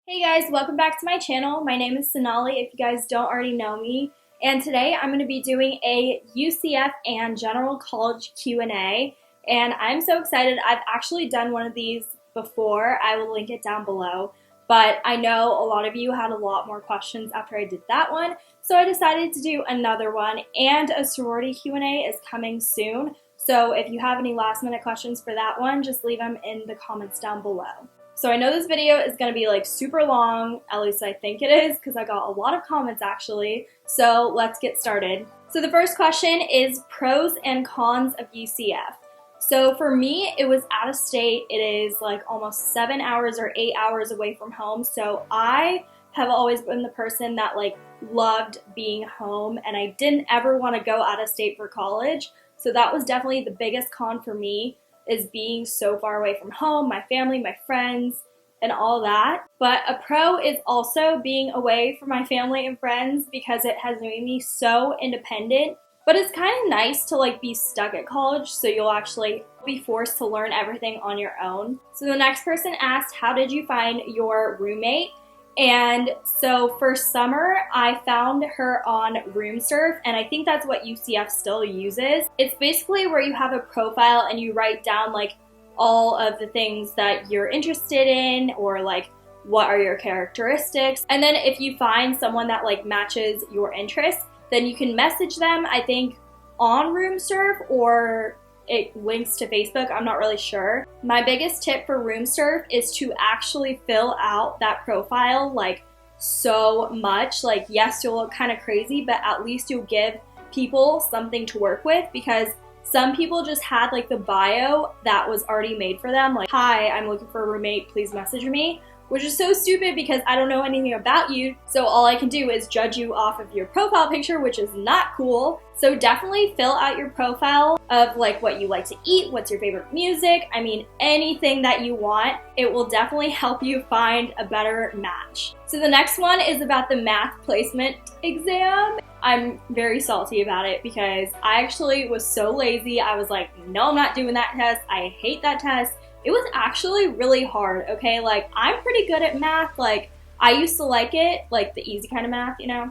Hey guys, welcome back to my channel. My name is Sonali if you guys don't already know me. And today I'm going to be doing a UCF and General College Q&A. And I'm so excited. I've actually done one of these before. I will link it down below. But I know a lot of you had a lot more questions after I did that one. So I decided to do another one. And a sorority Q&A is coming soon. So if you have any last minute questions for that one, just leave them in the comments down below. So I know this video is going to be like super long, at least I think it is, because I got a lot of comments actually. So let's get started. So the first question is pros and cons of UCF. So for me, it was out of state. It is like almost 7 hours or 8 hours away from home. So I have always been the person that like loved being home, and I didn't ever want to go out of state for college. So that was definitely the biggest con for me, is being so far away from home, my family, my friends, and all that. But a pro is also being away from my family and friends because it has made me so independent. But it's kind of nice to like be stuck at college, so you'll actually be forced to learn everything on your own. So the next person asked, how did you find your roommate? And so for summer, I found her on RoomSurf, and I think that's what UCF still uses. It's basically where you have a profile and you write down like all of the things that you're interested in, or like what are your characteristics. And then if you find someone that like matches your interests, then you can message them, I think, on RoomSurf, or it links to Facebook, I'm not really sure. My biggest tip for RoomSurf is to actually fill out that profile like so much. Like, yes, you'll look kind of crazy, but at least you'll give people something to work with, because some people just had like the bio that was already made for them, like, hi, I'm looking for a roommate, please message me. Which is so stupid because I don't know anything about you, so all I can do is judge you off of your profile picture, which is not cool. So definitely fill out your profile of like what you like to eat, what's your favorite music, I mean anything that you want. It will definitely help you find a better match. So the next one is about the math placement exam. I'm very salty about it because I actually was so lazy. I was like, no, I'm not doing that test. I hate that test. It was actually really hard, okay? Like, I'm pretty good at math. Like, I used to like it, like the easy kind of math, you know?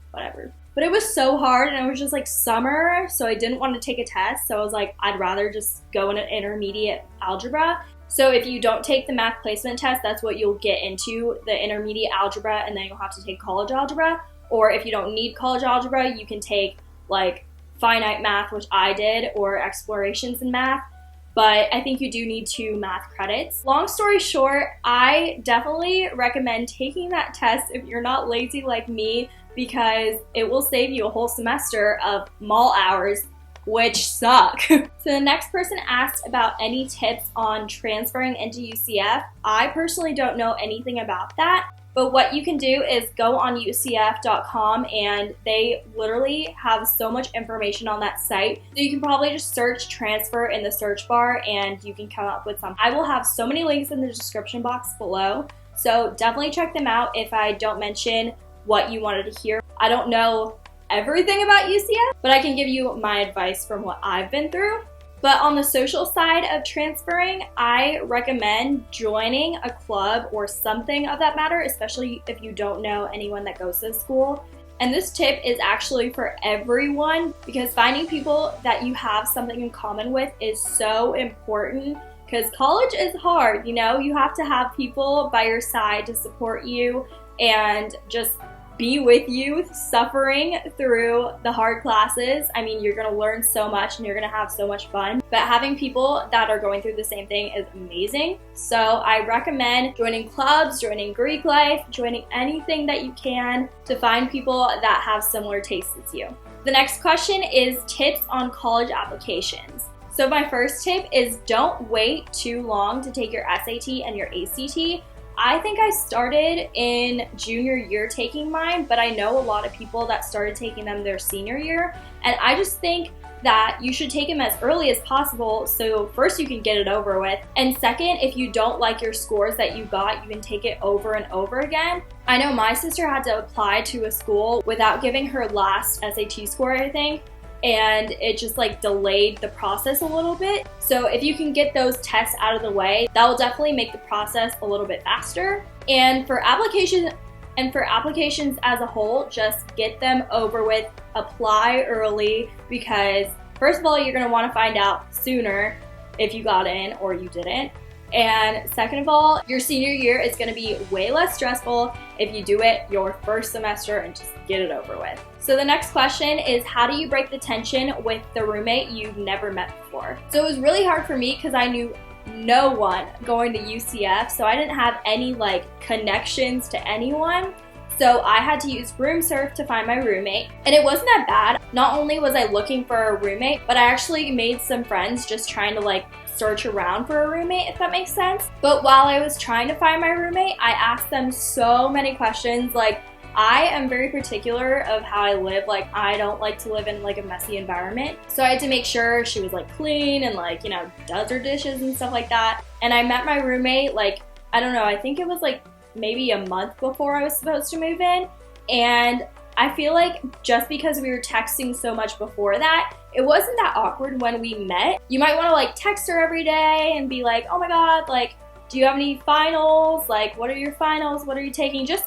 Whatever. But it was so hard, and it was just like summer, so I didn't want to take a test. So I was like, I'd rather just go in an intermediate algebra. So if you don't take the math placement test, that's what you'll get into, the intermediate algebra, and then you'll have to take college algebra. Or if you don't need college algebra, you can take like finite math, which I did, or explorations in math. But I think you do need 2 math credits. Long story short, I definitely recommend taking that test if you're not lazy like me, because it will save you a whole semester of mall hours, which suck. So the next person asked about any tips on transferring into UCF. I personally don't know anything about that. But what you can do is go on UCF.com, and they literally have so much information on that site. So you can probably just search transfer in the search bar and you can come up with some. I will have so many links in the description box below. So definitely check them out if I don't mention what you wanted to hear. I don't know everything about UCF, but I can give you my advice from what I've been through. But on the social side of transferring, I recommend joining a club or something of that matter, especially if you don't know anyone that goes to school. And this tip is actually for everyone, because finding people that you have something in common with is so important, because college is hard, you know? You have to have people by your side to support you and just be with you suffering through the hard classes. I mean, you're gonna learn so much and you're gonna have so much fun, but having people that are going through the same thing is amazing. So I recommend joining clubs, joining Greek life, joining anything that you can to find people that have similar tastes as you. The next question is tips on college applications. So my first tip is don't wait too long to take your SAT and your ACT. I think I started in junior year taking mine, but I know a lot of people that started taking them their senior year. And I just think that you should take them as early as possible, so first you can get it over with. And second, if you don't like your scores that you got, you can take it over and over again. I know my sister had to apply to a school without giving her last SAT score, I think. And it just like delayed the process a little bit. So if you can get those tests out of the way, that will definitely make the process a little bit faster. And for applications as a whole, just get them over with, apply early, because first of all, you're gonna wanna find out sooner if you got in or you didn't. And second of all, your senior year is gonna be way less stressful if you do it your first semester and just get it over with. So the next question is, how do you break the tension with the roommate you've never met before? So it was really hard for me because I knew no one going to UCF, so I didn't have any connections to anyone. So I had to use room surf to find my roommate, and it wasn't that bad. Not only was I looking for a roommate, but I actually made some friends just trying to search around for a roommate, if that makes sense. But while I was trying to find my roommate, I asked them so many questions. I am very particular of how I live. I don't like to live in a messy environment. So I had to make sure she was clean and does her dishes and stuff like that. And I met my roommate I don't know, I think it was maybe a month before I was supposed to move in. And I feel just because we were texting so much before that, it wasn't that awkward when we met. You might want to text her every day and be like, oh my god, do you have any finals? What are your finals? What are you taking? Just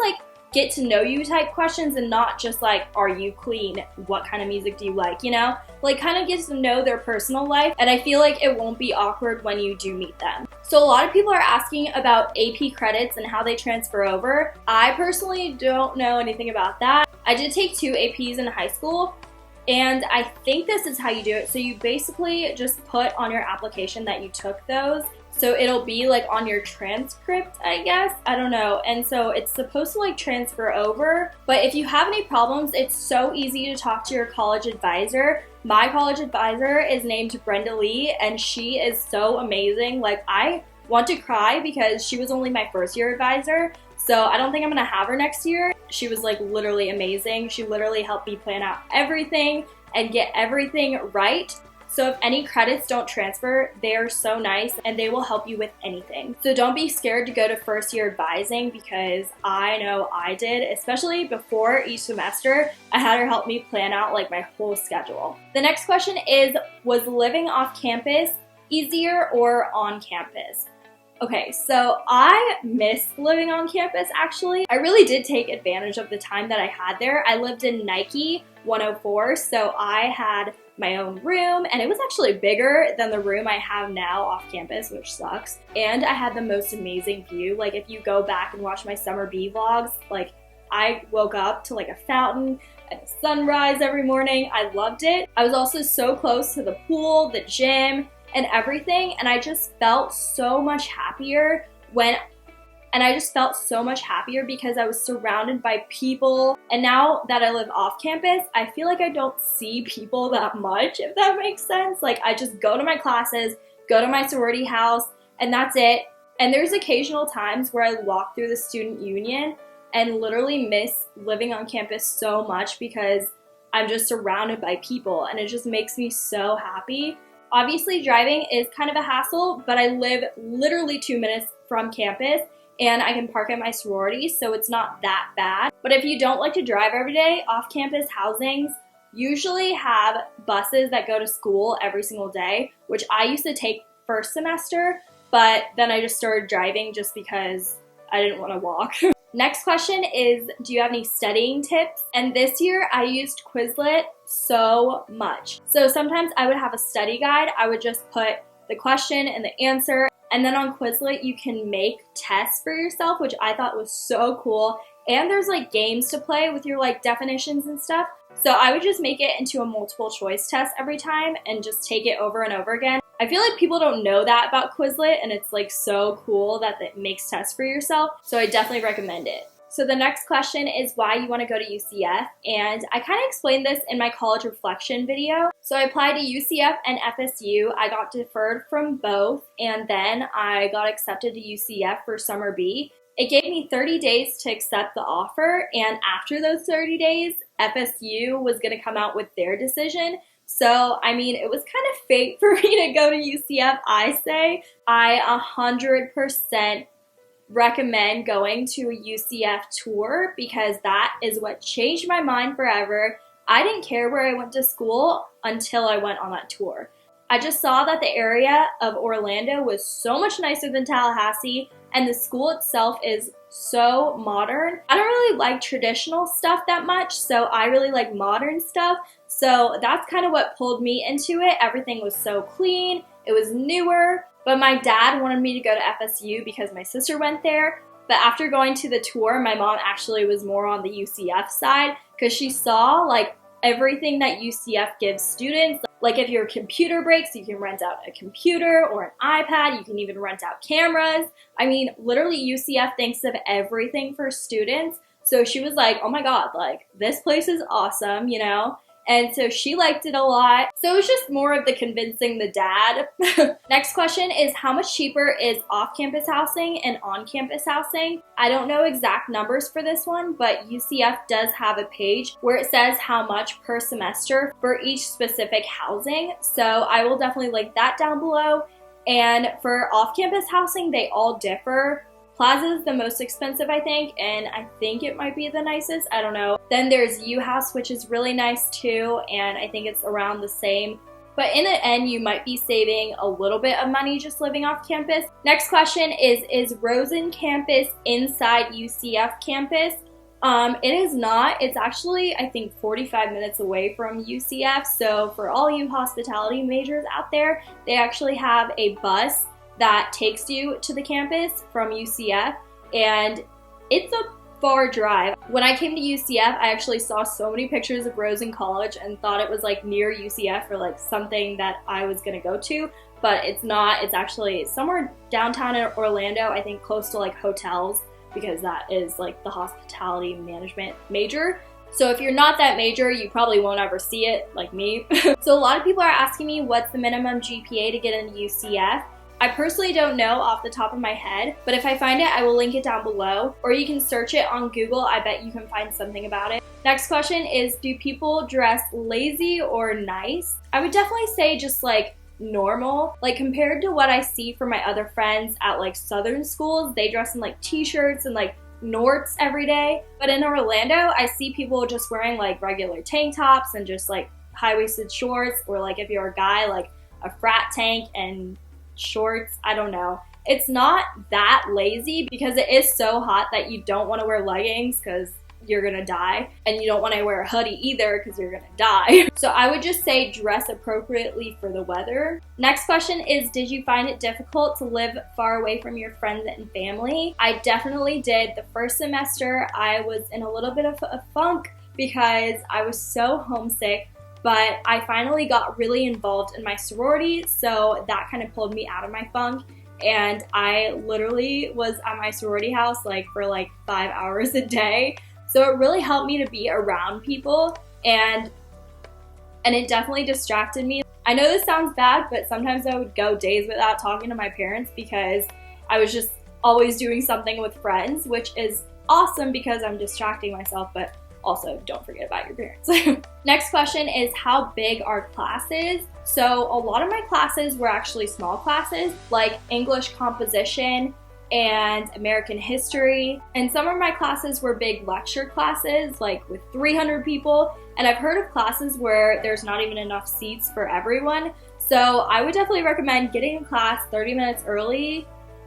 get to know you type questions, and not just are you clean? What kind of music do you like? Kind of get to know their personal life, and I feel it won't be awkward when you do meet them. So a lot of people are asking about AP credits and how they transfer over. I personally don't know anything about that. I did take 2 APs in high school, and I think this is how you do it. So you basically just put on your application that you took those. So it'll be on your transcript, I guess. I don't know. And so it's supposed to transfer over. But if you have any problems, it's so easy to talk to your college advisor. My college advisor is named Brenda Lee, and she is so amazing. I want to cry because she was only my first year advisor. So I don't think I'm gonna have her next year. She was literally amazing. She literally helped me plan out everything and get everything right. So if any credits don't transfer, they are so nice and they will help you with anything. So don't be scared to go to first year advising, because I know I did, especially before each semester. I had her help me plan out my whole schedule. The next question is, was living off campus easier or on campus? Okay, so I miss living on campus actually. I really did take advantage of the time that I had there. I lived in Nike 104, so I had my own room, and it was actually bigger than the room I have now off campus, which sucks. And I had the most amazing view. If you go back and watch my summer bee vlogs, I woke up to a fountain and a sunrise every morning. I loved it. I was also so close to the pool, the gym, and everything, and I just felt so much happier because I was surrounded by people. And now that I live off campus, I feel I don't see people that much, if that makes sense. I just go to my classes, go to my sorority house, and that's it. And there's occasional times where I walk through the student union and literally miss living on campus so much because I'm just surrounded by people, and it just makes me so happy. Obviously, driving is kind of a hassle, but I live literally 2 minutes from campus, and I can park at my sorority, so it's not that bad. But if you don't like to drive every day, off-campus housings usually have buses that go to school every single day, which I used to take first semester, but then I just started driving just because I didn't want to walk. Next question is, do you have any studying tips? And this year I used Quizlet so much. So sometimes I would have a study guide. I would just put the question and the answer, and then on Quizlet you can make tests for yourself, which I thought was so cool. And there's games to play with your definitions and stuff. So I would just make it into a multiple choice test every time and just take it over and over again. I feel people don't know that about Quizlet, and it's so cool that it makes tests for yourself. So I definitely recommend it. So the next question is why you want to go to UCF, and I kind of explained this in my college reflection video. So I applied to UCF and FSU. I got deferred from both, and then I got accepted to UCF for summer B. It gave me 30 days to accept the offer, and after those 30 days, FSU was going to come out with their decision. So, I mean, it was kind of fate for me to go to UCF, I say. I 100% recommend going to a UCF tour because that is what changed my mind forever. I didn't care where I went to school until I went on that tour. I just saw that the area of Orlando was so much nicer than Tallahassee, and the school itself is so modern. I don't really like traditional stuff that much, so I really like modern stuff. So that's kind of what pulled me into it. Everything was so clean, it was newer, but my dad wanted me to go to FSU because my sister went there. But after going to the tour, my mom actually was more on the UCF side because she saw like everything that UCF gives students. Like if your computer breaks, you can rent out a computer or an iPad. You can even rent out cameras. I mean, literally UCF thinks of everything for students. So she was like, oh my God, like this place is awesome, you know? And so she liked it a lot. So it was just more of the convincing the dad. Next question is, how much cheaper is off-campus housing and on-campus housing? I don't know exact numbers for this one, but UCF does have a page where it says how much per semester for each specific housing. So I will definitely link that down below. And for off-campus housing, they all differ. Plaza is the most expensive, I think, and I think it might be the nicest. I don't know. Then there's U-House, which is really nice too, and I think it's around the same. But in the end, you might be saving a little bit of money just living off campus. Next question is Rosen campus inside UCF campus? It is not. It's actually, I think, 45 minutes away from UCF. So for all you hospitality majors out there, they actually have a bus that takes you to the campus from UCF, and it's a far drive. When I came to UCF, I actually saw so many pictures of Rosen College and thought it was like near UCF or like something that I was gonna go to, but it's not. It's actually somewhere downtown in Orlando, I think close to like hotels, because that is like the hospitality management major. So if you're not that major, you probably won't ever see it, like me. So a lot of people are asking me what's the minimum GPA to get into UCF. I personally don't know off the top of my head, but if I find it, I will link it down below, or you can search it on Google. I bet you can find something about it. Next question is, do people dress lazy or nice? I would definitely say just like normal. Like compared to what I see from my other friends at like Southern schools, they dress in like t-shirts and like Norts every day. But in Orlando, I see people just wearing like regular tank tops and just like high-waisted shorts, or like if you're a guy, like a frat tank and shorts. I don't know. It's not that lazy because it is so hot that you don't want to wear leggings because you're gonna die, and you don't want to wear a hoodie either because you're gonna die. So I would just say dress appropriately for the weather. Next question is, did you find it difficult to live far away from your friends and family? I definitely did. The first semester I was in a little bit of a funk because I was so homesick. But I finally got really involved in my sorority, so that kind of pulled me out of my funk. And I literally was at my sorority house like for like 5 hours a day. So it really helped me to be around people, and it definitely distracted me. I know this sounds bad, but sometimes I would go days without talking to my parents because I was just always doing something with friends, which is awesome because I'm distracting myself, but also, don't forget about your parents. Next question is, how big are classes? So a lot of my classes were actually small classes, like English composition and American history. And some of my classes were big lecture classes, like with 300 people. And I've heard of classes where there's not even enough seats for everyone. So I would definitely recommend getting in class 30 minutes early,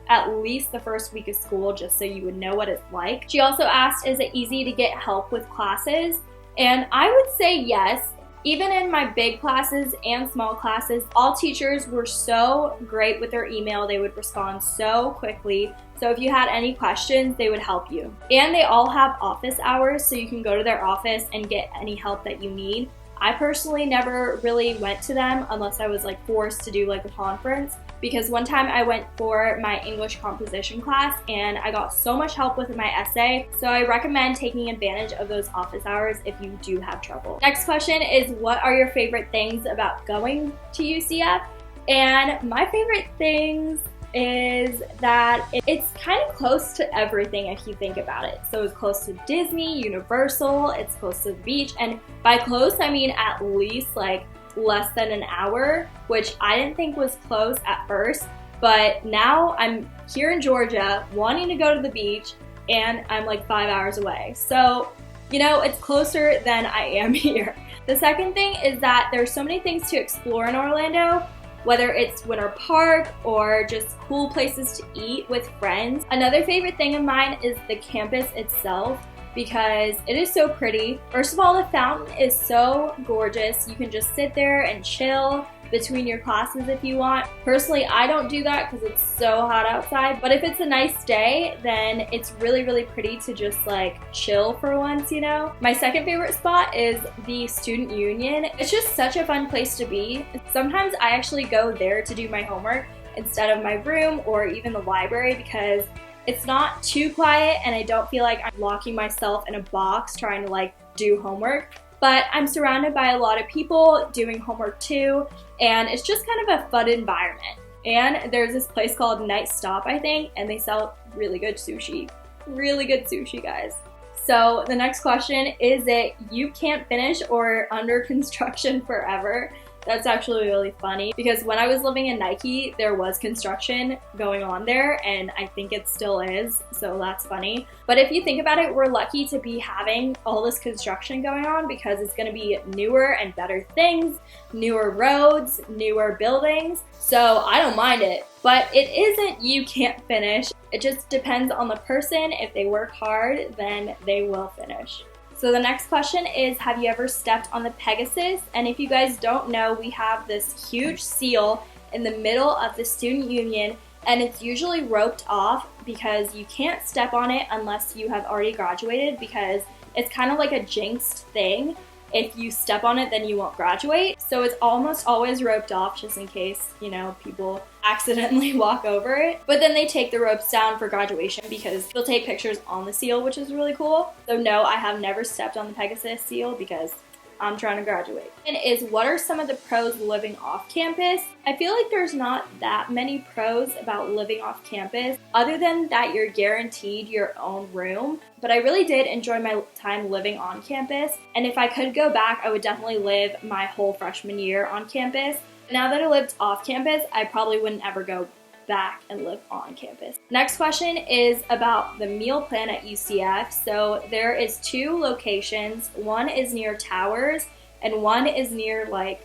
at least the first week of school, just so you would know what it's like. She also asked, is it easy to get help with classes? And I would say yes. Even in my big classes and small classes, all teachers were so great with their email. They would respond so quickly. So if you had any questions, they would help you. And they all have office hours, so you can go to their office and get any help that you need. I personally never really went to them unless I was like forced to do like a conference, because one time I went for my English composition class and I got so much help with my essay. So I recommend taking advantage of those office hours if you do have trouble. Next question is, what are your favorite things about going to UCF? And my favorite things is that it's kind of close to everything if you think about it. So it's close to Disney, Universal, it's close to the beach, and by close I mean at least like less than an hour, which I didn't think was close at first, but now I'm here in Georgia wanting to go to the beach and I'm like 5 hours away. So, you know, it's closer than I am here. The second thing is that there's so many things to explore in Orlando. whether it's Winter Park or just cool places to eat with friends. Another favorite thing of mine is the campus itself, because it is so pretty. First of all, the fountain is so gorgeous. You can just sit there and chill between your classes if you want. Personally, I don't do that because it's so hot outside, but if it's a nice day, then it's really, really pretty to just like chill for once, you know? My second favorite spot is the student union. It's just such a fun place to be. Sometimes I actually go there to do my homework instead of my room or even the library, because it's not too quiet and I don't feel like I'm locking myself in a box trying to like do homework. But I'm surrounded by a lot of people doing homework too, and it's just kind of a fun environment. And there's this place called Night Stop, I think, and they sell really good sushi. Really good sushi, guys. So the next question, is it you can't finish or under construction forever? That's actually really funny, because when I was living in Nike, there was construction going on there, and I think it still is, so that's funny. But if you think about it, we're lucky to be having all this construction going on, because it's going to be newer and better things, newer roads, newer buildings, so I don't mind it. But it isn't you can't finish. It just depends on the person. If they work hard, then they will finish. So the next question is, have you ever stepped on the Pegasus? And if you guys don't know, we have this huge seal in the middle of the student union, and it's usually roped off because you can't step on it unless you have already graduated, because it's kind of like a jinxed thing. If you step on it, then you won't graduate. So it's almost always roped off just in case, you know, people accidentally walk over it. But then they take the ropes down for graduation because they'll take pictures on the seal, which is really cool. So no, I have never stepped on the Pegasus seal because I'm trying to graduate. And is, what are some of the pros living off campus? I feel like there's not that many pros about living off campus, other than that you're guaranteed your own room. But I really did enjoy my time living on campus, and if I could go back, I would definitely live my whole freshman year on campus. Now that I lived off campus, I probably wouldn't ever go back and live on campus. Next question is about the meal plan at UCF. So there is 2 locations. One is near Towers and one is near like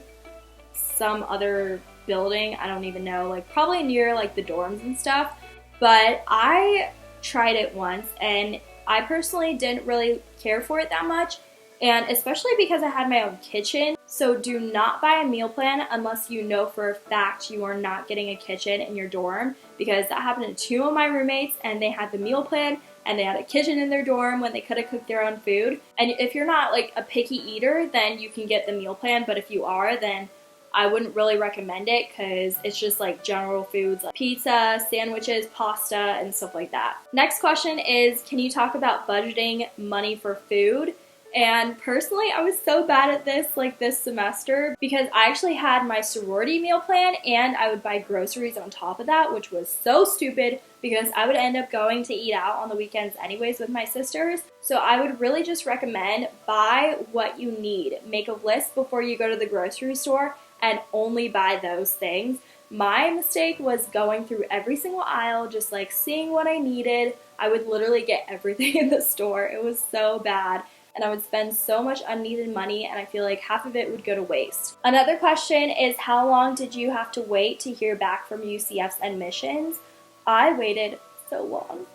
some other building. I don't even know, like probably near like the dorms and stuff. But I tried it once and I personally didn't really care for it that much. And especially because I had my own kitchen. So do not buy a meal plan unless you know for a fact you are not getting a kitchen in your dorm, because that happened to 2 of my roommates and they had the meal plan and they had a kitchen in their dorm when they could have cooked their own food. And if you're not like a picky eater, then you can get the meal plan, but if you are, then I wouldn't really recommend it because it's just like general foods like pizza, sandwiches, pasta, and stuff like that. Next question is, can you talk about budgeting money for food? And personally, I was so bad at this like this semester because I actually had my sorority meal plan and I would buy groceries on top of that, which was so stupid because I would end up going to eat out on the weekends anyways with my sisters. So I would really just recommend buy what you need. Make a list before you go to the grocery store and only buy those things. My mistake was going through every single aisle, just like seeing what I needed. I would literally get everything in the store. It was so bad. And I would spend so much unneeded money, and I feel like half of it would go to waste. Another question is, how long did you have to wait to hear back from UCF's admissions? I waited so long.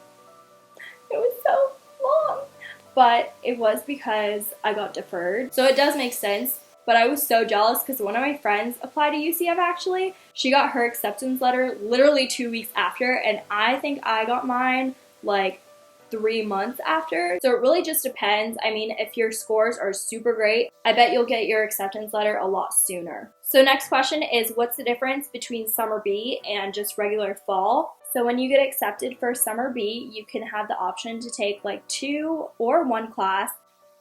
It was so long. But it was because I got deferred. So it does make sense. But I was so jealous because one of my friends applied to UCF actually. She got her acceptance letter literally 2 weeks after, and I think I got mine like 3 months after. So it really just depends. I mean, if your scores are super great, I bet you'll get your acceptance letter a lot sooner. So next question is, what's the difference between summer B and just regular fall? So when you get accepted for summer B, you can have the option to take like 2 or 1 class.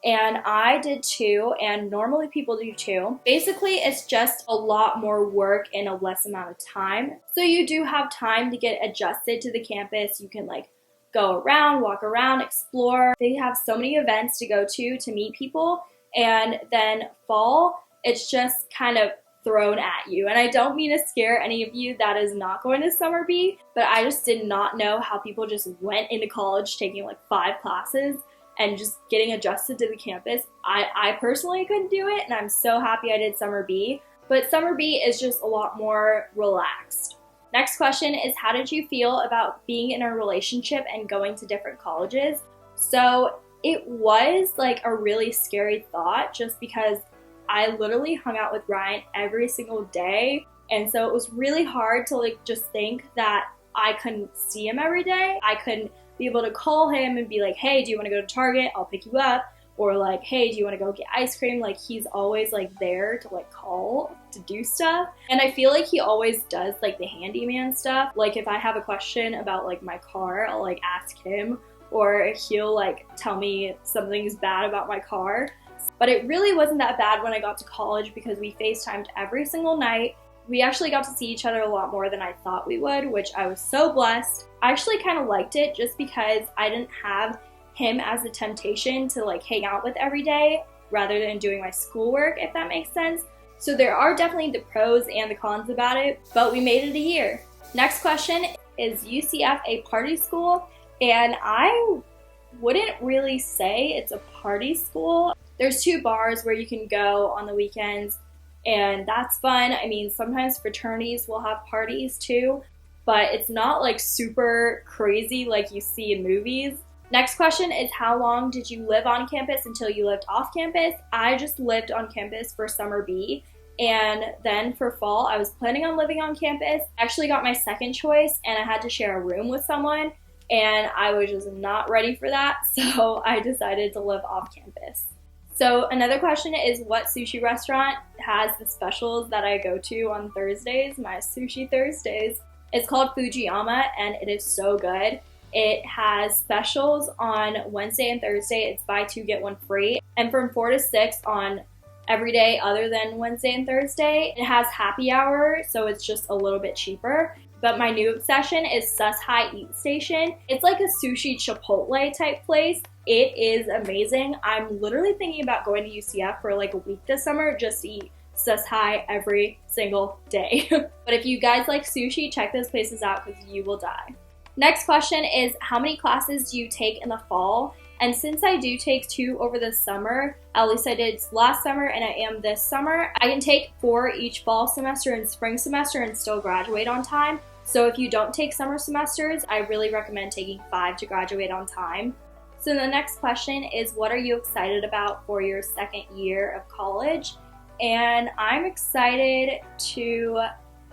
And I did 2, and normally people do 2. Basically, it's just a lot more work in a less amount of time. So you do have time to get adjusted to the campus. You can like go around, walk around, explore. They have so many events to go to meet people. And then fall, it's just kind of thrown at you. And I don't mean to scare any of you that is not going to summer B, but I just did not know how people just went into college taking like 5 classes and just getting adjusted to the campus. I personally couldn't do it, and I'm so happy I did summer B. but summer B is just a lot more relaxed. Next question is, how did you feel about being in a relationship and going to different colleges? So it was like a really scary thought just because I literally hung out with Ryan every single day. And so it was really hard to like just think that I couldn't see him every day. I couldn't be able to call him and be like, hey, do you want to go to Target? I'll pick you up. Or like, hey, do you want to go get ice cream? Like, he's always like there to like call to do stuff. And I feel like he always does like the handyman stuff. Like if I have a question about like my car, I'll like ask him, or he'll like tell me something's bad about my car. But it really wasn't that bad when I got to college because we FaceTimed every single night. We actually got to see each other a lot more than I thought we would, which I was so blessed. I actually kind of liked it just because I didn't have him as a temptation to like hang out with every day rather than doing my schoolwork, if that makes sense. So there are definitely the pros and the cons about it, but we made it a year. Next question, is UCF a party school? And I wouldn't really say it's a party school. There's 2 bars where you can go on the weekends, and that's fun. I mean, sometimes fraternities will have parties too, but it's not like super crazy like you see in movies. Next question is, how long did you live on campus until you lived off campus? I just lived on campus for summer B, and then for fall I was planning on living on campus. I actually got my second choice and I had to share a room with someone, and I was just not ready for that, so I decided to live off campus. So another question is, what sushi restaurant has the specials that I go to on Thursdays, my sushi Thursdays? It's called Fujiyama, and it is so good. It has specials on Wednesday and Thursday. It's buy 2 get 1 free. And from 4 to 6 on every day other than Wednesday and Thursday. It has happy hour, so it's just a little bit cheaper. But my new obsession is Sus High Eat Station. It's like a sushi Chipotle type place. It is amazing. I'm literally thinking about going to UCF for like a week this summer just to eat Sus High every single day. But if you guys like sushi, check those places out because you will die. Next question is, how many classes do you take in the fall? And since I do take 2 over the summer, at least I did last summer and I am this summer, I can take 4 each fall semester and spring semester and still graduate on time. So if you don't take summer semesters, I really recommend taking 5 to graduate on time. So the next question is, what are you excited about for your second year of college? And I'm excited to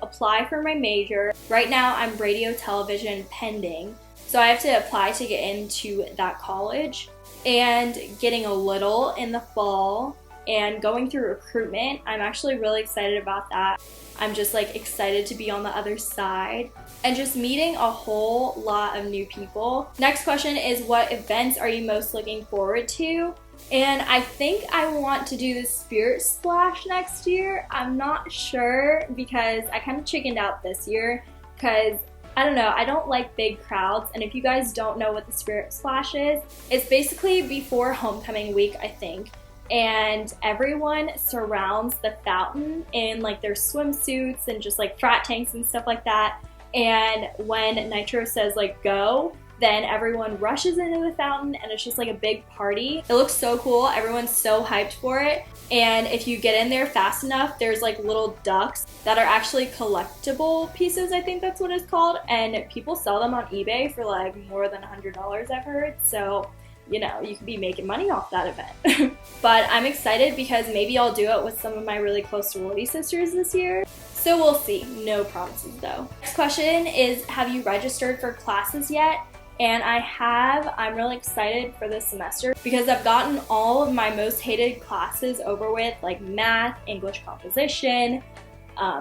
apply for my major. Right now I'm radio television pending, so I have to apply to get into that college, and getting a little in the fall and going through recruitment. I'm actually really excited about that. I'm just like excited to be on the other side and just meeting a whole lot of new people. Next question is, what events are you most looking forward to? And I think I want to do the Spirit Splash next year. I'm not sure because I kind of chickened out this year because I don't know, I don't like big crowds. And if you guys don't know what the Spirit Splash is, it's basically before homecoming week, I think. And everyone surrounds the fountain in like their swimsuits and just like frat tanks and stuff like that. And when Nitro says like go, then everyone rushes into the fountain and it's just like a big party. It looks so cool. Everyone's so hyped for it. And if you get in there fast enough, there's like little ducks that are actually collectible pieces, I think that's what it's called. And people sell them on eBay for like more than $100, I've heard. So, you know, you could be making money off that event. But I'm excited because maybe I'll do it with some of my really close sorority sisters this year. So we'll see. No promises though. Next question is, have you registered for classes yet? And I have. I'm really excited for this semester because I've gotten all of my most hated classes over with, like math, English composition,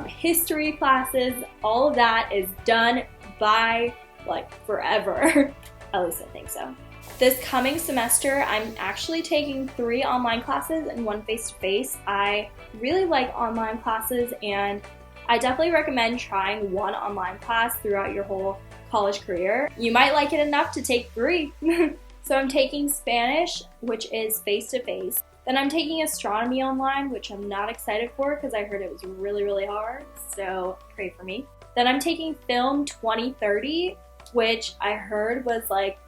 history classes. All of that is done by like forever. At least I think so. This coming semester, I'm actually taking 3 online classes and 1 face-to-face. I really like online classes, and I definitely recommend trying 1 online class throughout your whole college career. You might like it enough to take 3. So I'm taking Spanish, which is face-to-face. Then I'm taking astronomy online, which I'm not excited for because I heard it was really, really hard. So pray for me. Then I'm taking Film 2030, which I heard was like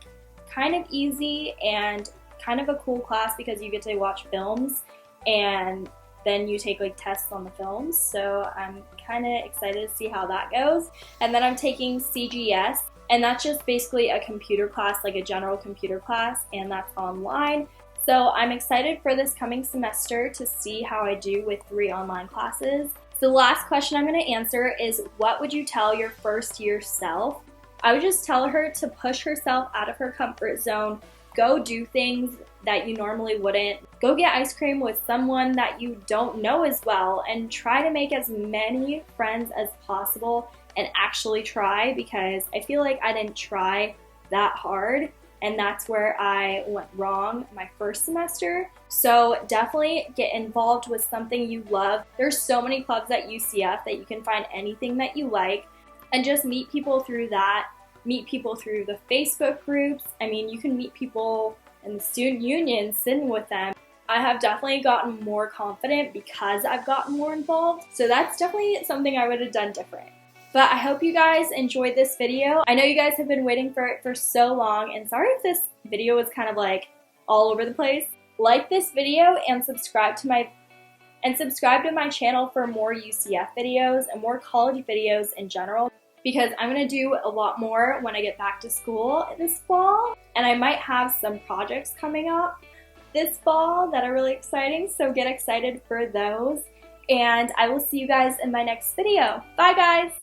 kind of easy and kind of a cool class because you get to watch films and then you take like tests on the films. So I'm kind of excited to see how that goes. And then I'm taking CGS, and that's just basically a computer class, like a general computer class, and that's online. So I'm excited for this coming semester to see how I do with 3 online classes. So the last question I'm going to answer is, what would you tell your first year self? I would just tell her to push herself out of her comfort zone, go do things that you normally wouldn't, go get ice cream with someone that you don't know as well, and try to make as many friends as possible and actually try, because I feel like I didn't try that hard, and that's where I went wrong my first semester. So definitely get involved with something you love. There's so many clubs at UCF that you can find anything that you like, and just meet people through that. Meet people through the Facebook groups. I mean, you can meet people in the student union, sitting with them. I have definitely gotten more confident because I've gotten more involved. So that's definitely something I would have done different. But I hope you guys enjoyed this video. I know you guys have been waiting for it for so long, and sorry if this video was kind of like all over the place. Like this video and subscribe to my channel for more UCF videos and more college videos in general, because I'm going to do a lot more when I get back to school this fall, and I might have some projects coming up this fall that are really exciting, so get excited for those, and I will see you guys in my next video. Bye guys!